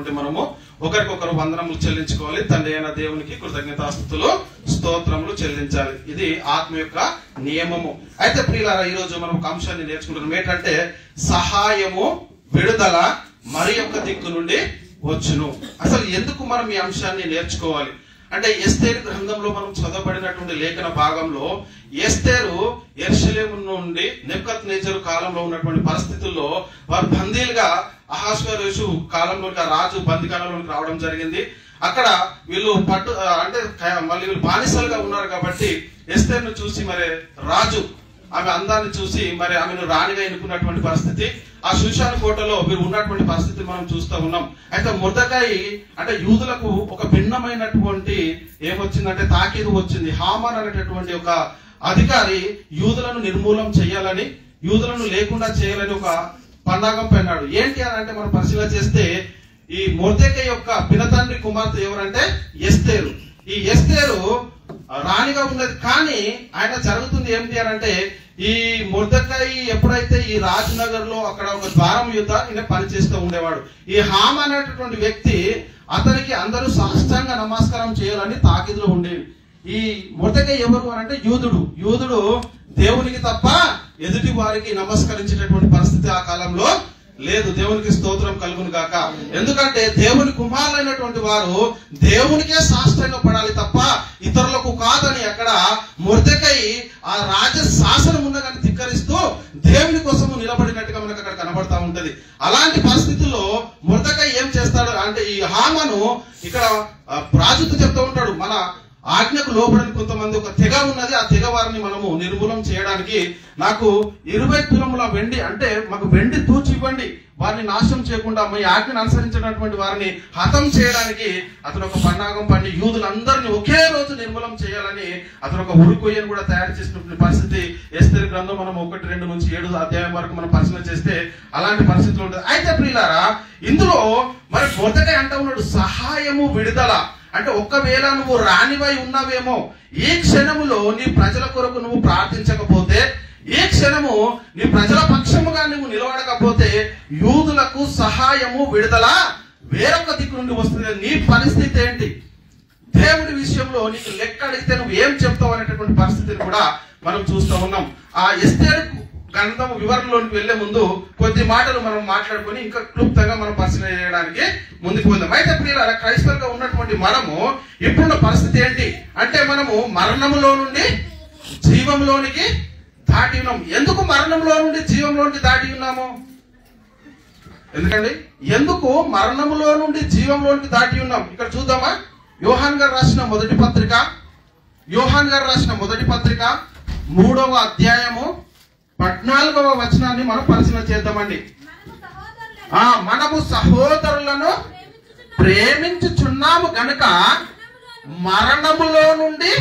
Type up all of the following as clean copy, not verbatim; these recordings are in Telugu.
అయినటువంటి మనము ఒకరికొకరు వందనములు చెల్లించుకోవాలి. తండ్రి అయిన దేవునికి కృతజ్ఞతాస్తుతులు స్తోత్రములు చెల్లించాలి. ఇది ఆత్మ యొక్క నియమము. అయితే ప్రియులారా, ఈ రోజు మనం ఒక అంశాన్ని నేర్చుకుంటున్నాం. ఏంటంటే సహాయము, విడుదల మరి యొక్క దిక్కు నుండి వచ్చును. అసలు ఎందుకు మనం ఈ అంశాన్ని నేర్చుకోవాలి అంటే, ఎస్తేరు గ్రంథంలో మనం చదవబడినటువంటి లేఖన భాగంలో ఎస్తేరు యెరూషలేము నుండి నెబుకద్నెజరు కాలంలో ఉన్నటువంటి పరిస్థితుల్లో వారు బందీలుగా అహష్వేరోషు కాలంలోకి రాజు బందీఖానాలోకి రావడం జరిగింది. అక్కడ వీళ్ళు మళ్ళీ వీళ్ళు బానిసలుగా ఉన్నారు కాబట్టి ఎస్తేరును చూసి మరి రాజు ఆమె అందాన్ని చూసి మరి ఆమెను రాణిగా ఎన్నుకున్నటువంటి పరిస్థితి. ఆ షూషాను కోటలో వీరు ఉన్నటువంటి పరిస్థితి మనం చూస్తూ ఉన్నాం. అయితే మొర్దెకై అంటే యూదులకు ఒక భిన్నమైనటువంటి ఏమొచ్చిందంటే తాకీదు వచ్చింది. హామాన్ అనేటటువంటి ఒక అధికారి యూదులను నిర్మూలం చేయాలని, యూదులను లేకుండా చేయాలని ఒక పన్నాగం పన్నాడు. ఏంటి అని అంటే మనం పరిశీలన చేస్తే ఈ మొర్దెకై యొక్క పినతండ్రి కుమార్తె ఎవరంటే ఎస్తేరు. ఈ ఎస్తేరు రాణిగా ఉన్నది. కానీ ఆయన జరుగుతుంది ఏమిటి అని అంటే, ఈ మొర్దెకై ఎప్పుడైతే ఈ రాజ్నగర్ లో అక్కడ ఒక ద్వారం యుద్ధ ఈయన పనిచేస్తూ ఉండేవాడు. ఈ హామాన్ అనేటటువంటి వ్యక్తి అతనికి అందరూ సాష్టాంగ నమస్కారం చేయాలని తాకిదులో ఉండేవి. ఈ మొర్దెకై ఎవరు అని అంటే యూదుడు దేవునికి తప్ప ఎదుటి వారికి నమస్కరించేటటువంటి పరిస్థితి ఆ కాలంలో లేదు. దేవునికి స్తోత్రం కలుగును గాక. ఎందుకంటే దేవుని కుమారులైనటువంటి వారు దేవునికే సాష్టాంగ పడాలి తప్ప ఇతరులకు కాదని అక్కడ మొర్దెకై ఆ రాజ శాసనం ఉన్నగాని ధిక్కరిస్తూ దేవుని కోసము నిలబడినట్టుగా మనకు అక్కడ కనబడతా ఉంటది. అలాంటి పరిస్థితుల్లో మొర్దెకై ఏం చేస్తాడు అంటే, ఈ హామాను ఇక్కడ రాజుతో చెప్తూ ఉంటాడు, మన ఆజ్ఞకు లోబడని కొంతమంది ఒక తెగ ఉన్నది, ఆ తెగ వారిని మనము నిర్మూలం చేయడానికి నాకు 20 తులముల వెండి అంటే మాకు వెండి తూచి ఇవ్వండి, వారిని నాశనం చేయకుండా మీ ఆజ్ఞను అనుసరించినటువంటి వారిని హతం చేయడానికి అతను ఒక పన్నాగం పండి యూదులందరినీ ఒకే రోజు నిర్మూలం చేయాలని అతను ఒక ఉరుకొయ్యను కూడా తయారు చేసినటువంటి పరిస్థితి ఎస్తేరు గ్రంథం మనం 1-2 నుంచి 7 అధ్యాయం వరకు మనం పరిశీలన చేస్తే అలాంటి పరిస్థితులు ఉంటుంది. అయితే ప్రియులారా, ఇందులో మరి మొదటగా అంటూ ఉన్నాడు సహాయము, విడుదల. అంటే ఒకవేళ నువ్వు రానివై ఉన్నావేమో, ఈ క్షణములో నీ ప్రజల కొరకు నువ్వు ప్రార్థించకపోతే, ఈ క్షణము నీ ప్రజల పక్షముగా నువ్వు నిలబడకపోతే యూదులకు సహాయము, విడుదల వేరొక దిక్కు నుండి వస్తుంది. నీ పరిస్థితి ఏంటి? దేవుడి విషయంలో నీకు లెక్క అడిగితే నువ్వు ఏం చెప్తావు అనేటటువంటి పరిస్థితిని కూడా మనం చూస్తూ ఉన్నాం. ఆ ఎస్తేరు గ్రంథం వివరణలోకి వెళ్లే ముందు కొద్ది మాటలు మనం మాట్లాడుకొని ఇంకా క్లుప్తంగా మనం పరిశీలన చేయడానికి ముందుకు వెళ్దాం. అయితే ప్రియులారా, క్రైస్తవులుగా ఉన్నటువంటి మనము ఇప్పుడున్న పరిస్థితి ఏంటి అంటే, మనము మరణములో నుండి జీవంలోనికి దాటి ఉన్నాం. ఎందుకు మరణంలో నుండి జీవంలోనికి దాటి ఉన్నాము? ఎందుకండి ఎందుకు మరణములో నుండి జీవంలోనికి దాటి ఉన్నాం? ఇక్కడ చూద్దామా? యోహాన్ గారు రాసిన మొదటి పత్రిక 3వ అధ్యాయము 14వ వచనాన్ని మనం పరిశీలన చేద్దామండి. మనము సహోదరులను ప్రేమించుచున్నాము గనుక మరణములో నుండి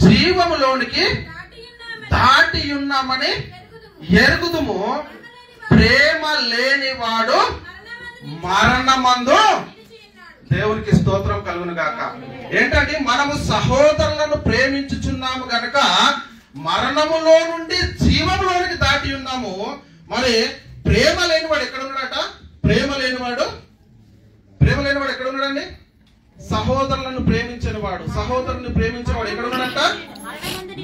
జీవములోనికి దాటి ఉన్నామని ఎరుగుదుము. ప్రేమ లేనివాడు మరణమందు. దేవునికి స్తోత్రం కలుగును గాక. ఏంటంటే, మనము సహోదరులను ప్రేమించుచున్నాము గనుక మరణములో నుండి జీవంలోనికి దాటి ఉన్నాము. మరి ప్రేమ లేనివాడు ఎక్కడ ఉన్నాడట? ప్రేమ లేనివాడు ఎక్కడ ఉన్నాడండి? సహోదరులను ప్రేమించని వాడు ఎక్కడ ఉన్నాడంట?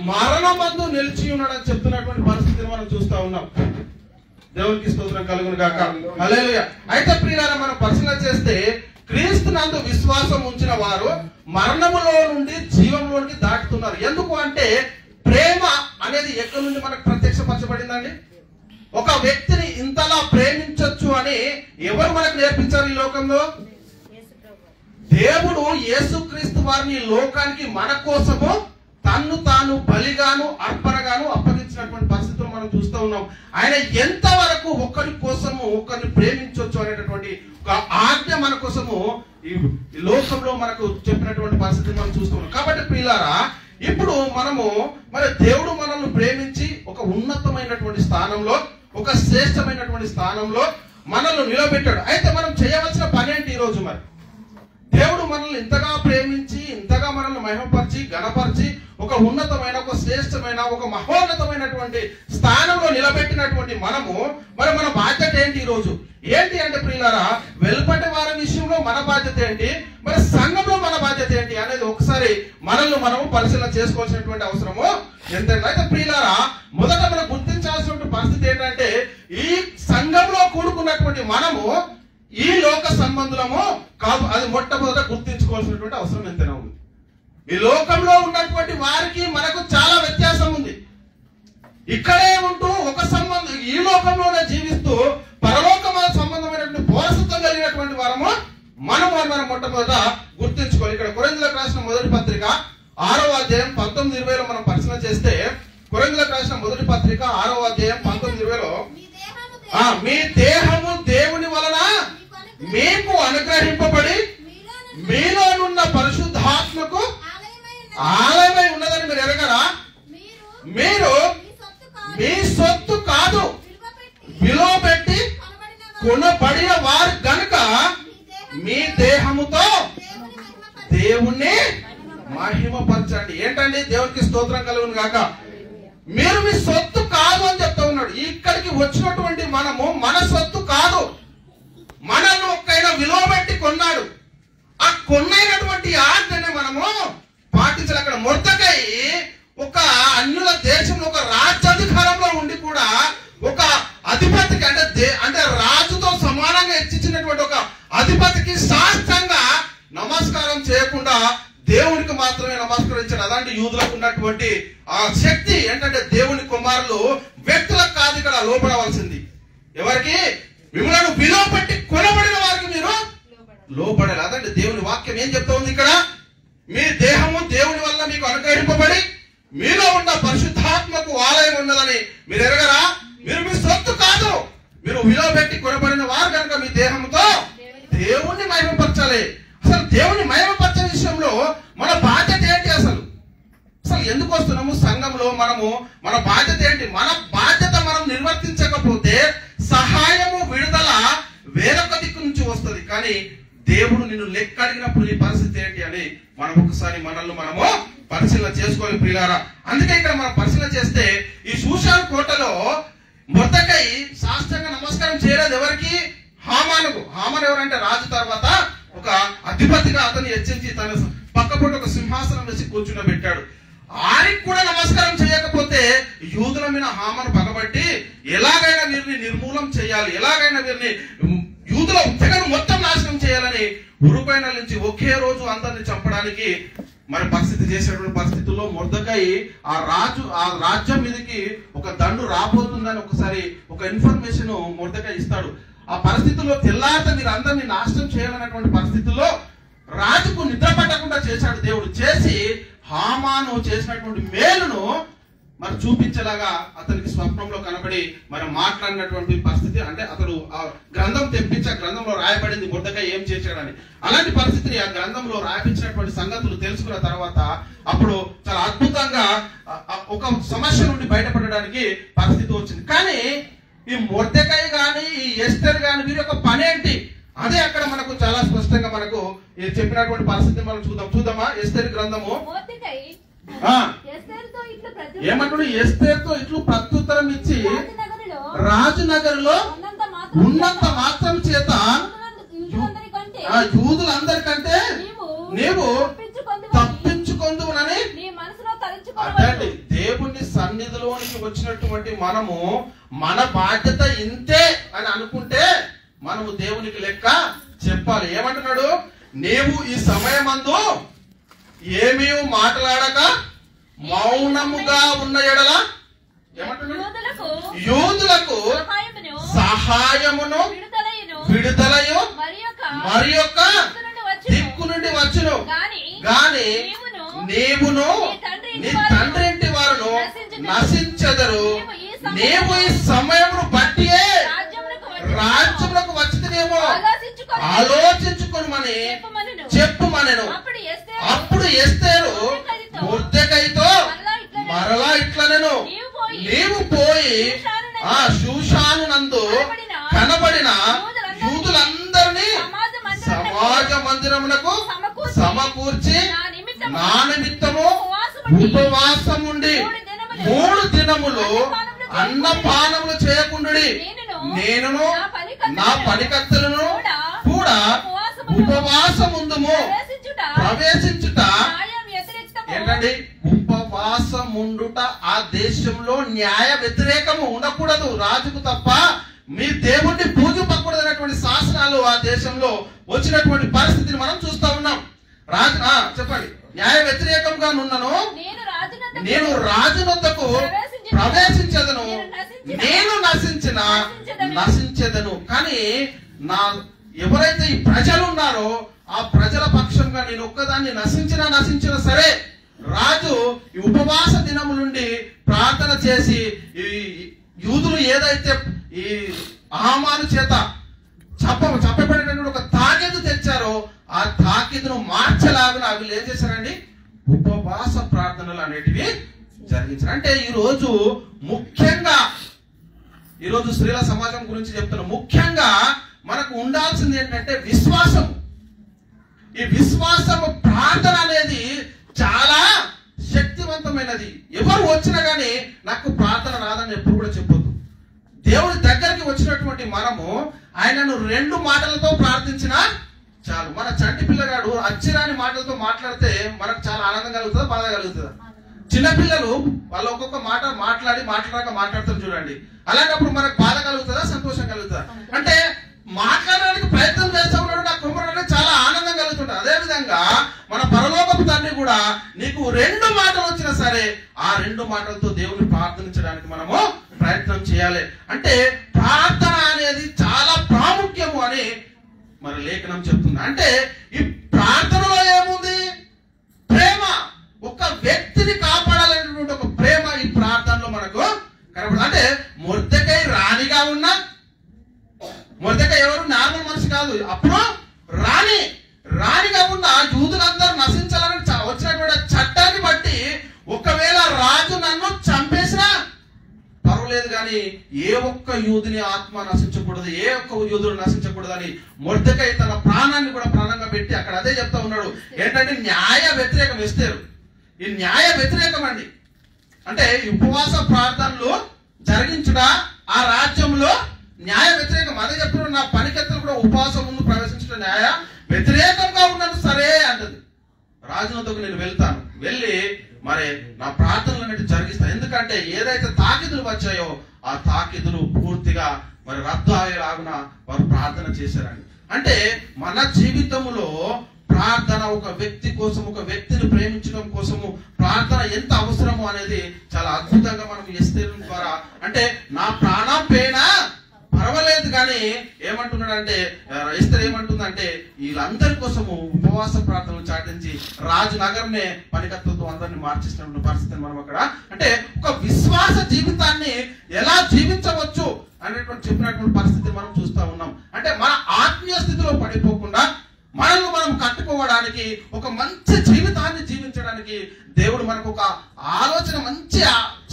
మరణమందు నిలిచి ఉన్నాడని చెప్తున్నటువంటి పరిస్థితిని మనం చూస్తా ఉన్నాం. దేవునికి స్తోత్రం కలుగును గాక. హల్లెలూయా. అయితే ప్రియులారా, మనం పరిశీలన చేస్తే క్రీస్తునందు విశ్వాసం ఉంచిన వారు మరణములో నుండి జీవంలోనికి దాటుతున్నారు. ఎందుకు అంటే, ప్రేమ అనేది ఎక్కడి నుండి మనకు ప్రత్యక్షపరచబడిందండి? ఒక వ్యక్తిని ఇంతలా ప్రేమించొచ్చు అని ఎవరు మనకు నేర్పించారు ఈ లోకంలో? దేవుడు యేసుక్రీస్తు వారిని లోకానికి మన కోసము తన్ను తాను బలిగాను అర్పణగాను అప్పగించినటువంటి పరిస్థితులు మనం చూస్తూ ఉన్నాం. ఆయన ఎంతవరకు ఒకరి కోసము ఒకరిని ప్రేమించవచ్చు అనేటటువంటి ఒక ఆజ్ఞ మన కోసము ఈ లోకంలో మనకు చెప్పినటువంటి పరిస్థితిని మనం చూస్తూ ఉన్నాం. కాబట్టి ప్రియులారా, ఇప్పుడు మనము మరి దేవుడు మనల్ని ప్రేమించి ఒక ఉన్నతమైనటువంటి స్థానంలో, ఒక శ్రేష్టమైనటువంటి స్థానంలో మనల్ని నిలబెట్టాడు. అయితే మనం చేయవలసిన పని ఏంటి ఈరోజు? మరి దేవుడు మనల్ని ఇంతగా ప్రేమించి, ఇంతగా మనల్ని మహిమపరిచి, ఘనపరిచి, ఒక ఉన్నతమైన, ఒక శ్రేష్టమైన, ఒక మహోన్నతమైనటువంటి స్థానంలో నిలబెట్టినటువంటి మనము మరి మన బాధ్యత ఏంటి ఈరోజు? ఏంటి అంటే ప్రియులారా, వెలుపటి వారి విషయంలో మన బాధ్యత ఏంటి, మరి సంఘంలో మన బాధ్యత ఏంటి అనేది ఒకసారి మనల్ని మనము పరిశీలన చేసుకోవాల్సినటువంటి అవసరము ఎంతైనా. అయితే ప్రియులారా, మొదట మనం గుర్తించాల్సిన పరిస్థితి ఏంటంటే ఈ సంఘంలో కూడుకున్నటువంటి మనము ఈ లోక సంబంధులము కాదు. అది మొట్టమొదట గుర్తించుకోవాల్సినటువంటి అవసరం ఎంతైనా ఉంది. ఈ లోకంలో ఉన్నటువంటి వారికి మనకు చాలా వ్యత్యాసం ఉంది. ఇక్కడే ఉంటూ ఒక సంబంధం, ఈ లోకంలోనే జీవిస్తూ పరలోకమైన సంబంధమైనటువంటి పౌరసత్వం కలిగినటువంటి వారము మనం మొట్టమొదట గుర్తించుకోవాలి. ఇక్కడ కొరింథీయులకు రాసిన మొదటి పత్రిక 6వ అధ్యాయం 19-20లో మనం పరిశీలన చేస్తే, కొరింథీయులకు రాసిన మొదటి పత్రిక 6వ అధ్యాయం 19-20లో మీ దేహము దేవుని వలన మీకు అనుగ్రహింపబడి మీలోనున్న పరిశుద్ధాత్మకు ఆలయమై ఉన్నదని మీరు ఎరగరా? మీరు మీ సొత్తు కాదు, విలువ పెట్టి కొనబడిన వారు గనుక మీ దేహముతో దేవుణ్ణి మహిమపరచండి. ఏంటండి? దేవునికి స్తోత్రం కలుగును గాక. మీరు మీ సొత్తు కాదు అని చెప్తా ఉన్నాడు. ఇక్కడికి వచ్చినటువంటి మనము మన సొత్తు కాదు, మనల్ని ఒక్కైనా విలువ పెట్టి కొన్నాడు. ఆ కొన్నైనటువంటి ఆజ్ఞని మనము పాటించాలి. అక్కడ మొర్దెకై ఒక అన్యుల దేశంలో ఒక రాజ్యాధికారంలో ఉండి కూడా ఒక అధిపతికి అంటే రాజుతో సమానంగా హెచ్చించినటువంటి ఒక అధిపతికి సాష్టంగా నమస్కారం చేయకుండా దేవునికి మాత్రమే నమస్కరించాడు. అలాంటి యూదులకు ఉన్నటువంటి ఆ శక్తి ఏంటంటే దేవుని కుమారులు వ్యక్తులకు కాదు ఇక్కడ లోపడవలసింది. ఎవరికి? మిమ్మల్ని విలువ పెట్టి కొనబడిన వారికి మీరు లోపడాలి. అదంటే దేవుని వాక్యం ఏం చెప్తా ఉంది ఇక్కడ? మీ దేహము దేవుని వల్ల మీకు అనుగ్రహింపబడి మీలో ఉన్న పరిశుద్ధాత్మకు ఆలయం ఉన్నదని మీరు ఎరగరా? మీరు మీ సొత్తు కాదు, మీరు విలువ పెట్టి కొనబడిన వారు కనుక మీ దేహంతో దేవుణ్ణి మహిమపరచాలి. అసలు దేవుని మహిమపరచే విషయంలో మన బాధ్యత ఏంటి? అసలు ఎందుకు వస్తున్నాము సంఘంలో? మన బాధ్యత ఏంటి? మన బాధ్యత మనం నిర్వర్తించకపోతే సహాయము విడుదల వేరొక దిక్కు నుంచి వస్తుంది. కానీ దేవుడు నిన్ను లెక్క అడిగినప్పుడు నీ పరిస్థితి ఏంటి అని మనం ఒకసారి మనల్ని మనము పరిశీలన చేసుకోవాలి ప్రియులారా. అందుకే ఇక్కడ మనం పరిశీలన చేస్తే ఈ షూషాను కోటలో మొర్దెకై సాష్టాంగ నమస్కారం చేయలేదు. ఎవరికి? హామానుకు. హామాను ఎవరంటే రాజు తర్వాత ఒక అధిపతిగా అతన్ని హెచ్చించి తన పక్కపొట్టు ఒక సింహాసనం వేసి కూర్చుండబెట్టాడు. ఆయనకు కూడా నమస్కారం చేయకపోతే యూదుల మీద హామాను పగబట్టి ఎలాగైనా వీరిని నిర్మూలం చేయాలి, ఎలాగైనా వీరిని యూదుల తెగను మొత్తం నాశనం చేయాలని ఉరుపైన నుంచి ఒకే రోజు అందరిని చంపడానికి మరి పరిస్థితి చేసేటువంటి పరిస్థితుల్లో మొర్దెకై ఆ రాజ్యం మీదకి ఒక దండు రాబోతుందని ఒకసారి ఒక ఇన్ఫర్మేషన్ మొర్దెకై ఇస్తాడు. ఆ పరిస్థితుల్లో తెల్లారితే మీరు అందరినీ నాశనం చేయాలన్నటువంటి పరిస్థితుల్లో రాజుకు నిద్ర పట్టకుండా చేశాడు దేవుడు. చేసి హామాను చేసినటువంటి మేలును మరి చూపించేలాగా అతనికి స్వప్నంలో కనబడి మరి మాట్లాడినటువంటి పరిస్థితి. అంటే అతడు ఆ గ్రంథం తెప్పించి ఆ గ్రంథంలో రాయబడింది మొర్దెకై ఏం చేశాడని. అలాంటి పరిస్థితిని ఆ గ్రంథంలో రాయించినటువంటి సంగతులు తెలుసుకున్న తర్వాత అప్పుడు చాలా అద్భుతంగా ఒక సమస్య నుండి బయటపడడానికి పరిస్థితి వచ్చింది. కానీ ఈ మొర్దెకై గాని ఈ ఎస్తేర్ గాని వీరి యొక్క పని ఏంటి? అదే అక్కడ మనకు చాలా స్పష్టంగా మనకు చెప్పినటువంటి పరిస్థితిని మనం చూద్దామా? ఎస్తేర్ గ్రంథము ఏమంటాడు? ఎస్తేర్తో ఇట్లు ప్రత్యుత్తరం ఇచ్చి రాజునగరులో ఉన్నంత మాత్రం చేత యూదులందరికంటే నీవు తప్పించుకొందువని. అంటే దేవుని సన్నిధిలోనికి వచ్చినటువంటి మనము మన బాధ్యత ఇంతే అని అనుకుంటే మనము దేవునికి లెక్క చెప్పాలి. ఏమంటున్నాడు? నీవు ఈ సమయమందు ఏమీ మాట్లాడక మౌనముగా ఉన్న ఎడల ఏమంటున్నాడు? యూదులకు సహాయమును విడుదలయు మరి యొక్క దిక్కు నుండి వచ్చును. గాని నీవును నీ తండ్రి ఇంటి వారును నశించెదరు. నీవు ఈ సమయమును బట్టి రాజ్యములకు వచ్చితేనేమో ఆలోచించుకొనుమని చెప్పుమనెను. అప్పుడు ఎస్తేరు మొర్దెకైతో మరలా ఇట్లనెను, నీవు పోయి ఆ షూషాను నందు కనబడిన యూదులందరినీ సమాజ మందిరమునకు సమకూర్చి నా నిమిత్తము ఉపవాసం ఉండి 3 దినములు అన్నపానములు చేయకుండుడి. నేనును నా పనికత్తెలను కూడా ఉపవాసముందుము ప్రవేశించుట ఏంటండి? ఉపవాసముండుట ఆ దేశంలో న్యాయ వ్యతిరేకము ఉండకూడదు. రాజుకు తప్ప మీ దేవుణ్ణి పూజింపకూడదు అనేటువంటి శాసనాలు ఆ దేశంలో వచ్చినటువంటి పరిస్థితిని మనం చూస్తా ఉన్నాం. రాజు చెప్పండి. న్యాయ వ్యతిరేకంగా నున్నను, నేను రాజునొద్దకు ప్రవేశించదను, నేను నశించెదను. కానీ నా ఎవరైతే ఈ ప్రజలు ఉన్నారో ఆ ప్రజల పక్షంగా నేను ఒక్కదాన్ని నశించినా సరే, రాజు ఈ ఉపవాస దినము నుండి ప్రార్థన చేసి ఈ యూదులు ఏదైతే ఈ హామాను చేత చెప్పబడినటువంటి ఒక తాకీదు తెచ్చారో ఆ తాకీదును మార్చలాగా వీళ్ళు ఏం చేశారండి? ఉపవాస ప్రార్థనలు అనేటివి జరిగించారు. అంటే ఈరోజు ముఖ్యంగా ఈరోజు స్త్రీల సమాజం గురించి చెప్తున్నాం. ముఖ్యంగా మనకు ఉండాల్సింది ఏంటంటే విశ్వాసం. ఈ విశ్వాసము ప్రార్థన అనేది చాలా శక్తివంతమైనది. ఎవరు వచ్చినా గానీ నాకు ప్రార్థన రాదని ఎప్పుడు కూడా చెప్పొద్దు. దేవుడి దగ్గరికి వచ్చినటువంటి మనము ఆయనను 2 మాటలతో ప్రార్థించినా చాలు. మన చంటి పిల్లగాడు అచ్చిరాని మాటలతో మాట్లాడితే మనకు చాలా ఆనందం కలుగుతుందా, బాధ కలుగుతుందా? చిన్నపిల్లలు వాళ్ళు ఒక్కొక్క మాట మాట్లాడతారు చూడండి. అలాంటప్పుడు మనకు బాధ కలుగుతుందా, సంతోషం కలుగుతుందా? అంటే మాట్లాడడానికి ప్రయత్నం చేస్తా ఉన్నాడు, నాకు కుమ్మరంటే చాలా ఆనందం కలుగుతుంటుంది. అదే విధంగా మన పరలోకపు తండ్రి కూడా నీకు 2 మాటలు వచ్చినా సరే ఆ 2 మాటలతో దేవుని ప్రార్థించడానికి మనము ప్రయత్నం చేయాలి. అంటే ప్రార్థన అనేది చాలా ప్రాముఖ్యము అని మరి లేఖనం చెప్తుంది. అంటే ఈ ప్రార్థనలో ఏముంది? ప్రేమ. ఒక వ్యక్తిని కాపాడాలనేటువంటి ఒక ప్రేమ ఈ ప్రార్థనలో మనకు కనబడుతుంది. అంటే మొర్దెకై రాణిగా ఉన్న, మొర్దెకై ఎవరు? నార్మల్ మనిషి కాదు. అప్పుడు రాణిగా ఉన్న యూదులందరూ నశించాలని వచ్చినటువంటి చట్టాన్ని బట్టి ఒకవేళ రాజు నన్ను చంపేసినా పర్వాలేదు కానీ ఏ ఒక్క యూదుని ఆత్మ నశించకూడదు, ఏ ఒక్క యూదుడు నశించకూడదని మొర్దెకై తన ప్రాణాన్ని కూడా ప్రాణంగా పెట్టి అక్కడ అదే చెప్తా ఉన్నాడు. ఏంటంటే న్యాయ వ్యతిరేకం ఇస్తారు. ఈ న్యాయ వ్యతిరేకం అండి. అంటే ఉపవాస ప్రార్థనలు జరిగించుట ఆ రాజ్యంలో న్యాయ వ్యతిరేకం. అదే చెప్తున్నాడు. నా పనికత్తలు కూడా ఉపవాసం ముందు ప్రవేశించడం న్యాయ వ్యతిరేకంగా ఉన్నది సరే అంటది. రాజునొద్దకు నేను వెళ్తాను, వెళ్ళి మరి నా ప్రార్థనలు అనేవి జరిగిస్తాను. ఎందుకంటే ఏదైతే తాకిదులు వచ్చాయో ఆ తాకిదులు పూర్తిగా మరి రద్దు అయ్యేలాగున వారు ప్రార్థన చేశారండి. అంటే మన జీవితంలో ప్రార్థన ఒక వ్యక్తి కోసం, ఒక వ్యక్తిని ప్రేమించడం కోసము ప్రార్థన ఎంత అవసరమో అనేది చాలా అద్భుతంగా మనం ఎస్తేరు ద్వారా, అంటే నా ప్రాణం పేనా పర్వాలేదు కానీ ఏమంటున్నాడంటే ఎస్తేరు ఏమంటుందంటే వీళ్ళందరి కోసము ఉపవాస ప్రార్థనలు చాటించి రాజు నగర్నే పనికత్తులతో అందరిని మార్చేసినటువంటి పరిస్థితిని మనం అక్కడ, అంటే ఒక విశ్వాస జీవితాన్ని ఎలా జీవించవచ్చు అనేటువంటి చెప్పినటువంటి పరిస్థితిని మనం చూస్తా ఉన్నాం. అంటే మన ఆత్మీయ స్థితిలో పడిపోకుండా మనల్ని మనం కట్టుకోవడానికి, ఒక మంచి జీవితాన్ని జీవించడానికి దేవుడు మనకు ఒక ఆలోచన, మంచి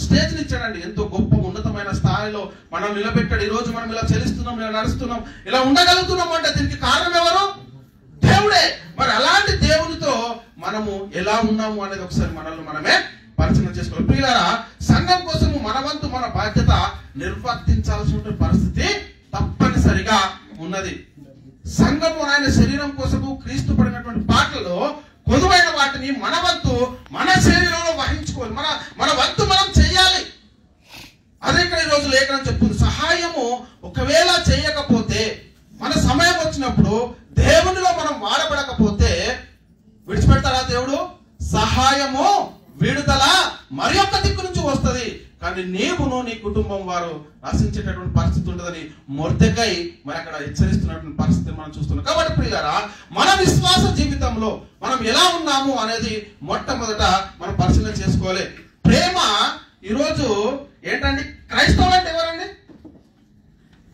స్టేజ్ని ఇచ్చాడండి. ఎంతో గొప్ప ఉన్నతమైన స్థాయిలో మనం నిలబెట్టాడు. ఈ రోజు మనం ఇలా చెల్లిస్తున్నాం, ఇలా నడుస్తున్నాం, ఇలా ఉండగలుగుతున్నాం అంటే దీనికి కారణం ఎవరు? దేవుడే. మరి అలాంటి దేవునితో మనము ఎలా ఉన్నాము అనేది ఒకసారి మనల్ని మనమే పరిశీలన చేసుకోవాలి. ప్రియులారా, సంఘం కోసము మన వంతు మన బాధ్యత నిర్వర్తించాల్సిన పరిస్థితి తప్పనిసరిగా ఉన్నది. సంఘము ఆయన శరీరం కోసము క్రీస్తు పడినటువంటి పాటలలో కొదువైన వాటిని మన వంతు మన శరీరంలో వహించుకోవాలి. మన వంతు మనం చెయ్యాలి. అదే ఇక్కడ ఈరోజు లేఖనం చెప్తుంది. సహాయము ఒకవేళ చేయకపోతే, మన సమయం వచ్చినప్పుడు దేవునిలో మనం వాడబడకపోతే విడిచిపెడతాడా దేవుడు? సహాయము, విడుదల మరి ఒక్క దిక్కు నుంచి వస్తుంది. కానీ నీవును నీ కుటుంబం వారు నశించేటటువంటి పరిస్థితి ఉంటుందని మొర్దెకై మరి అక్కడ హెచ్చరిస్తున్నటువంటి పరిస్థితి మనం చూస్తున్నాం. కాబట్టి ప్రియులారా, మన విశ్వాస జీవితంలో మనం ఎలా ఉన్నాము అనేది మొట్టమొదట మనం పరిశీలన చేసుకోవాలి. ప్రేమ ఈరోజు ఏంటండి? క్రైస్తవులు అంటే ఎవరండి?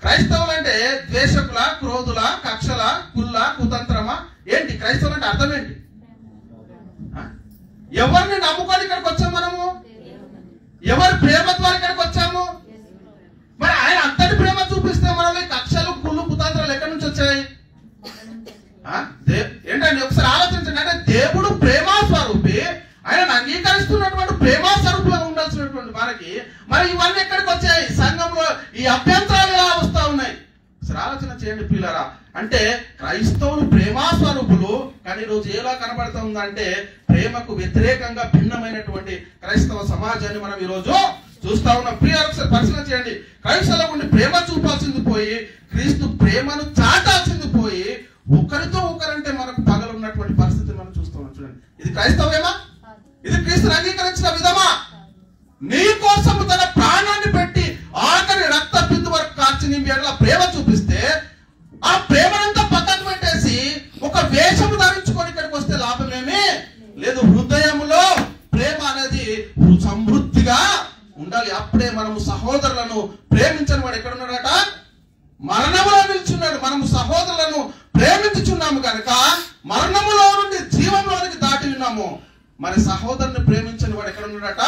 క్రైస్తవులు అంటే ద్వేషకుల, క్రోధుల, కక్షల, కుల్ల, కుతంత్రమా? ఏంటి క్రైస్తవులు అంటే అర్థం ఏంటి? ఎవరిని నమ్ముకొని ఇక్కడికి వచ్చాము మనము? ఎవరి ప్రేమ ద్వారా ఇక్కడికి వచ్చాము? మరి ఆయన అంతటి ప్రేమ చూపిస్తే మనల్ని కక్షలు, కుళ్ళు, కుతంత్రాలు ఎక్కడి నుంచి వచ్చాయి? ఏంటండి ఒకసారి ఆలోచించండి. అంటే దేవుడు ప్రేమా స్వరూపి, ఆయన అంగీకరిస్తున్నటువంటి ప్రేమా స్వరూపంగా ఉండాల్సినటువంటి మనకి మరి ఇవన్నీ ఎక్కడికి వచ్చాయి? సంఘంలో ఈ అభ్యంతరాలు ఎలా వస్తా ఉన్నాయి? ఒకసారి ఆలోచన చేయండి ప్రియులారా. అంటే క్రైస్తవులు ప్రేమా స్వరూపి. కానీ ఈరోజు ఎలా కనబడతా ఉందంటే ప్రేమకు వ్యతిరేకంగా భిన్నమైనటువంటి క్రైస్తవ సమాజాన్ని మనం ఈరోజు చూస్తా ఉన్నాం. ప్రియులారా, పరిశీలన చేయండి. క్రైస్తవుల నుండి ప్రేమ చూపాల్సింది పోయి క్రీస్తు ప్రేమను చాటాల్సింది పోయి ఒకరితో ఒకరంటే మనకు పగలున్నటువంటి పరిస్థితి మనం చూస్తున్నాం. చూడండి, ఇది క్రైస్తవేమా? ఇది క్రీస్తుని అంగీకరించిన విధమా? నీ కోసం తన ప్రాణాన్ని పెట్టి ఆఖరి రక్త బిందు వరకు కార్చి నీ మీద ప్రేమ చూపిస్తే ఆ ప్రేమనంతా పక్కకు పెట్టేసి ఒక వేషము ధరించుకొని ఇక్కడికి వస్తే లాభమేమి లేదు. హృదయంలో ప్రేమ అనేది సమృద్ధిగా ఉండాలి. అప్పుడే మనము సహోదరులను ప్రేమించని వాడు ఎక్కడ ఉన్నాడట? మరణములో నిల్చున్నాడు. మనము సహోదరులను ప్రేమించుచున్నాము కనుక మరణములో నుండి జీవంలోనికి దాటి ఉన్నాము. మరి సహోదరుని ప్రేమించని వాడు ఎక్కడ ఉన్నాడట?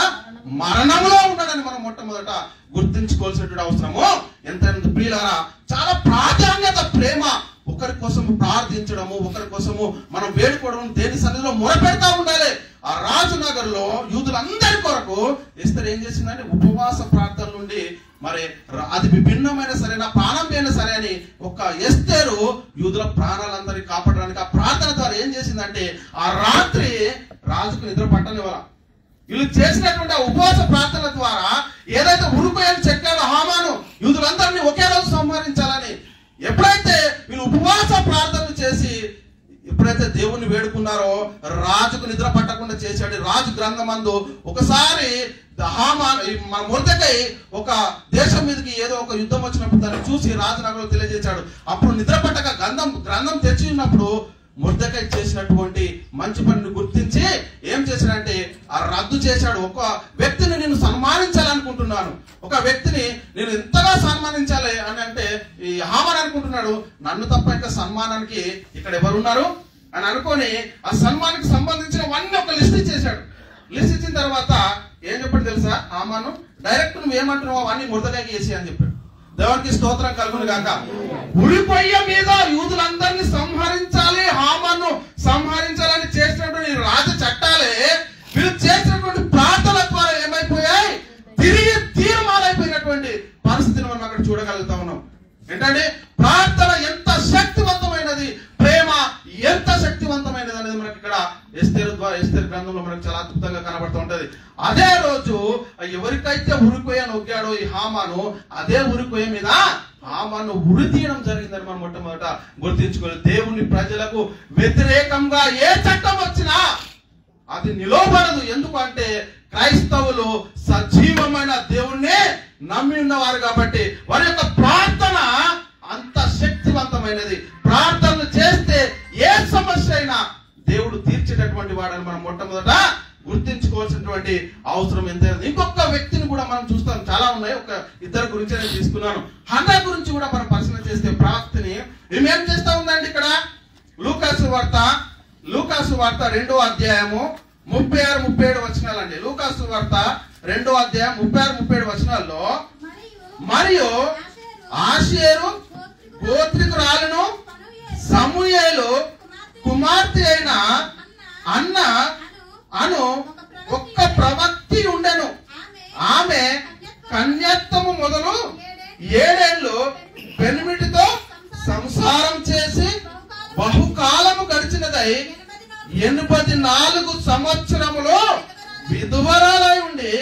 మరణములో ఉన్నాడని మనం మొట్టమొదట గుర్తించుకోవాల్సినటువంటి అవసరము ఎంతైనా. ప్రియులారా, చాలా ప్రాధాన్యత ప్రేమ. ఒకరి కోసము ప్రార్థించడము, ఒకరి కోసము మనం వేడుకోవడం, దేని సన్నిధిలో మొరపెడతా ఉండాలి. ఆ రాజునగర్ లో యూదులందరి కొరకు ఎస్తేరు ఏం చేసిందంటే ఉపవాస ప్రార్థన నుండి మరి అది విభిన్నమైన సరే, నా ప్రాణం అయినా సరే అని ఒక ఎస్తేరు యూదుల ప్రాణాలందరినీ కాపాడడానికి ఆ ప్రార్థన ద్వారా ఏం చేసిందంటే ఆ రాత్రి రాజుకు నిద్ర పట్టనివ్వాల. వీళ్ళు చేసినటువంటి ఆ ఉపవాస ప్రార్థన ద్వారా ఏదైతే ఉరుకోయని చెక్కాడో హామాను యూదులందరినీ ఒకే రోజు సంహరించాలని, ఎప్పుడైతే వీళ్ళు ఉపవాస ప్రార్థనలు చేసి ఎప్పుడైతే దేవుణ్ణి వేడుకున్నారో రాజుకు నిద్ర పట్టకుండా చేశాడు. రాజు గ్రంథమందు ఒకసారి మొర్దెకై ఒక దేశం మీదకి ఏదో ఒక యుద్ధం వచ్చినప్పుడు దాన్ని చూసి రాజునగరంలో తెలియజేశాడు. అప్పుడు నిద్ర పట్టక గ్రంథం తెచ్చి ఉన్నప్పుడు మొర్దెకై చేసినటువంటి మంచి పనిని గుర్తించి ఏం చేశాడంటే ఆ రద్దు చేశాడు. ఒక వ్యక్తిని నేను సన్మానించాలనుకుంటున్నాను, ఒక వ్యక్తిని నేను ఎంతగా సన్మానించాలి అని అంటే ఈ హామాన్ అనుకుంటున్నాడు, నన్ను తప్ప ఇంకా సన్మానానికి ఇక్కడ ఎవరున్నారు అని అనుకొని ఆ సన్మానానికి సంబంధించినవన్నీ ఒక లిస్ట్ ఇచ్చేశాడు. లిస్ట్ ఇచ్చిన తర్వాత ఏం చెప్పాడు తెలుసా? హామాను డైరెక్ట్ నువ్వు ఏమంటున్నావు అవన్నీ మొర్దెకైకి వేసి అని చెప్పాడు. దేవునికి స్తోత్రం కలుగును గాక. ఉరికొయ్య మీద యూదులందరినీ సంహరించాలి, హామాను సంహరించాలని చేసినటువంటి రాజ చట్టాలే వీళ్ళు చేసినటువంటి ప్రార్థన ద్వారా ఏమైపోయాయి? తిరిగి తీర్మానమైపోయినటువంటి పరిస్థితిని మనం అక్కడ చూడగలుగుతా ఉన్నాం. ఏంటంటే ప్రార్థన ఎంత శక్తివంతమైనది, ప్రేమ ఎంత శక్తివంతమైనది అనేది మనకి ఇక్కడ ఎస్తేరు గ్రంథంలో మనకు చాలా అద్భుతంగా కనబడుతూ ఉంటది. అదే రోజు ఎవరికైతే ఉరికొయ్య నొక్కాడో ఈ హామాను, అదే ఉరికొయ్య మీద హామాను ఉరి తీయడం జరిగిందని మనం మొట్టమొదట గుర్తించుకోవాలి. దేవుని ప్రజలకు వ్యతిరేకంగా ఏ చట్టం వచ్చినా అది నిలవబడదు. ఎందుకంటే క్రైస్తవులు సజీవమైన దేవుణ్ణి నమ్మి ఉన్నవారు కాబట్టి వారి యొక్క ప్రార్థన అంత శక్తివంతమైనది. ప్రార్థనలు చేస్తే ఏ సమస్య అయినా దేవుడు తీర్చేటటువంటి వాడని మనం మొట్టమొదట గుర్తించుకోవాల్సినటువంటి అవసరం ఎంతైనా. ఇంకొక వ్యక్తిని కూడా మనం చూస్తాం, చాలా ఉన్నాయి, ఒక ఇద్దరు గురించి నేను తీసుకున్నాను. హన్నా గురించి కూడా మనం పరిశీలన చేస్తే ప్రాప్తిని ఏం చేస్తా ఉందండి ఇక్కడ లూకాసు వార్త 2వ అధ్యాయము 36-37 వచనాలండి. లూకాసు వార్త 2వ అధ్యాయం 36-37 వచనాల్లో మరియు ఆషేరు గోత్రికురాలును సమూయేలు కుమార్తె అయిన అన్న అను ఒక్క ప్రవక్తి ఉండెను. ఆమె కన్యత్వము మొదలు 7 ఏళ్ళు పెనిమిటితో సంసారం చేసి బహుకాలము గడిచినదై 84 సంవత్సరములో విధవరాలై ఉండి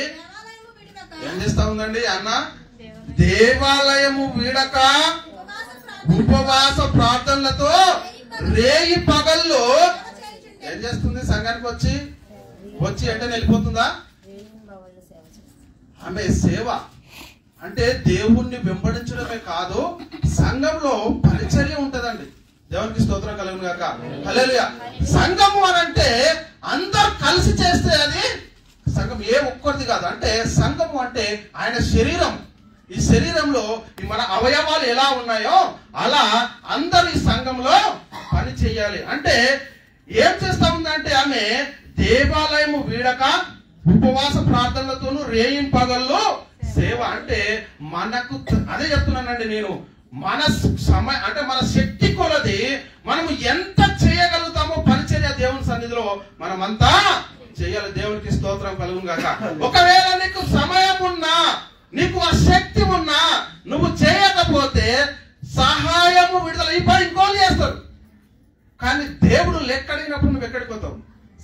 ఏం చేస్తా ఉందండి అన్న? దేవాలయము వీడక ఉపవాస ప్రార్థనలతో రేయి పగళ్ళు ఏం చేస్తుంది? సంఘానికి వచ్చి వెంటనే వెళ్ళిపోతుందా? ఆమె సేవ అంటే దేవుణ్ణి వెంబడించడమే కాదు, సంఘంలో పరిచర్య ఉంటదండి. దేవునికి స్తోత్రం కలుగును గాక. హల్లెలూయా. సంఘము అని అంటే అందరు కలిసి చేస్తే అది సంఘం ఏ ఒక్కరిది కాదు. అంటే సంఘము అంటే ఆయన శరీరం. ఈ శరీరంలో మన అవయవాలు ఎలా ఉన్నాయో అలా అందరు ఈ సంఘంలో పని చేయాలి. అంటే ఏం చేస్తా ఉందంటే ఆమె దేవాలయము వీడక ఉపవాస ప్రార్థనలతోనూ రేయింపగల్లో సేవ. అంటే మనకు అదే చెప్తున్నానండి నేను, మన సమయం అంటే మన శక్తి కొలది మనము ఎంత చేయగలుగుతామో పరిచర్య దేవుని సన్నిధిలో మనమంతా చేయాలి. దేవునికి స్తోత్రం కలుగును గాక. ఒకవేళ నీకు సమయం ఉన్నా, నీకు ఆ శక్తి ఉన్నా, నువ్వు చేయకపోతే సహాయము విడుదల ఇంకోళ్ళు చేస్తారు. కానీ కానీ దేవుడు లెక్కడిగినప్పుడు నువ్వు ఎక్కడికి పోతావు?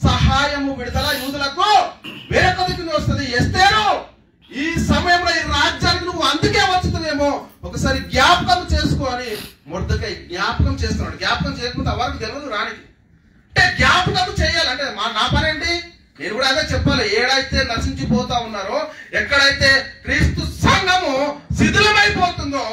సహాయము విడుదల యూదులకు వేరొక దిక్కున వస్తుంది. ఎస్తేరు ఈ సమయంలో ఈ రాజ్యానికి నువ్వు అందుకే వచ్చుతావేమో ఒకసారి జ్ఞాపకం చేసుకో అని మొర్దెకై జ్ఞాపకం చేస్తున్నాడు. జ్ఞాపకం చేయకుండా ఎవరికి తెలియదు రానికి. అంటే జ్ఞాపకం చేయాలంటే నా పని ఏంటి? నేను కూడా అదే చెప్పాలి. ఏడైతే నశించిపోతా ఉన్నారో, ఎక్కడైతే క్రీస్తు సంఘము శిథిలమైపోతుందో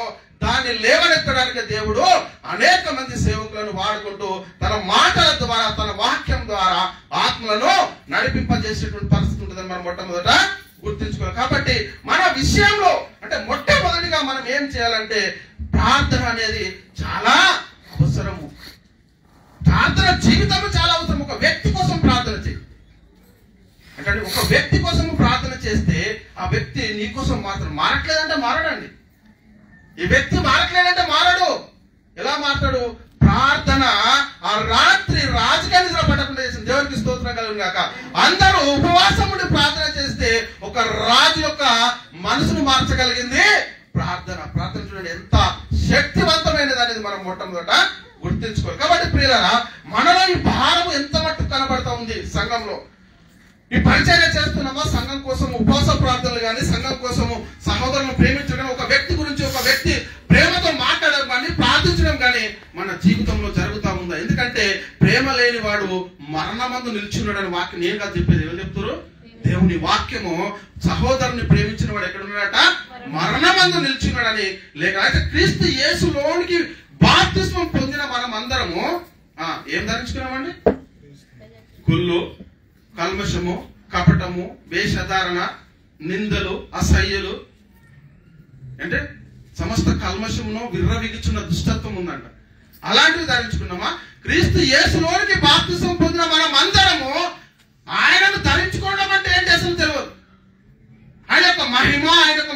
దాన్ని లేవనెత్తడానికి దేవుడు అనేక మంది సేవకులను వాడుకుంటూ తన మాటల ద్వారా తన వాక్యం ద్వారా ఆత్మలను నడిపింపజేసేటువంటి పరిస్థితి ఉంటుందని మనం మొట్టమొదట గుర్తించుకోవాలి. కాబట్టి మన విషయంలో అంటే మొట్టమొదటిగా మనం ఏం చేయాలంటే ప్రార్థన అనేది చాలా అవసరము. ప్రార్థన జీవితం చాలా అవసరం. ఒక వ్యక్తి కోసం ప్రార్థన చేయి అంటే ఒక వ్యక్తి కోసం ప్రార్థన చేస్తే ఆ వ్యక్తి నీ కోసం మారట్లేదంటే మారడండి. ఈ వ్యక్తి మారట్లేదంటే మారడు. ఎలా మారతాడు? ప్రార్థన ఆ రాత్రి రాజకీయ నిద్ర పట్టకుండా చేసింది. దేవునికి స్తోత్రం కలుగును గాక. అందరూ ఉపవాసం ఉండి ప్రార్థన చేస్తే ఒక రాజు యొక్క మనసును మార్చగలిగింది ప్రార్థన. ప్రార్థన చూడండి ఎంత శక్తివంతమైనది అనేది మనం మొట్టమొదట గుర్తించుకోవాలి. కాబట్టి ప్రియులారా, మనలో ఈ భారం ఎంత మట్టుకు కనబడతా ఉంది సంఘంలో. ఈ పరిచర్య చేస్తున్నామా? సంఘం కోసం ఉపవాస ప్రార్థనలు కానీ, సంఘం కోసము సహోదరులను ప్రేమించడం, ఒక వ్యక్తి గురించి ఒక వ్యక్తి ప్రేమతో మాట్లాడడం కానీ, ప్రార్థించడం కానీ మన జీవితంలో జరుగుతూ ఉందా? ఎందుకంటే ప్రేమ లేని వాడు మరణమందు నిల్చున్నాడని వాక్యం నేను కాదు చెప్పేది. ఏమని చెప్తారు? దేవుని వాక్యము సహోదరుని ప్రేమించిన వాడు ఎక్కడ ఉన్నాడట? మరణమందు నిల్చున్నాడని. లేక అయితే క్రీస్తు యేసులోనికి బాప్తిస్మం పొందిన మనం అందరము ఏం ధరించుకున్నామండి? కుళ్ళు, కల్మషము, కపటము, వేషధారణ, నిందలు, అసహ్యులు అంటే సమస్త కల్మషమును విర్రవిగుచున్న దుష్టత్వం ఉందంట. అలాంటివి ధరించుకున్నామా? క్రీస్తు యేసులోనికి బాప్తిస్మం పొందిన మనం అందరము ఆయనను ధరించుకోవడం అంటే ఏంటి అసలు తెలియదు. ఆయన యొక్క మహిమ, ఆయన యొక్క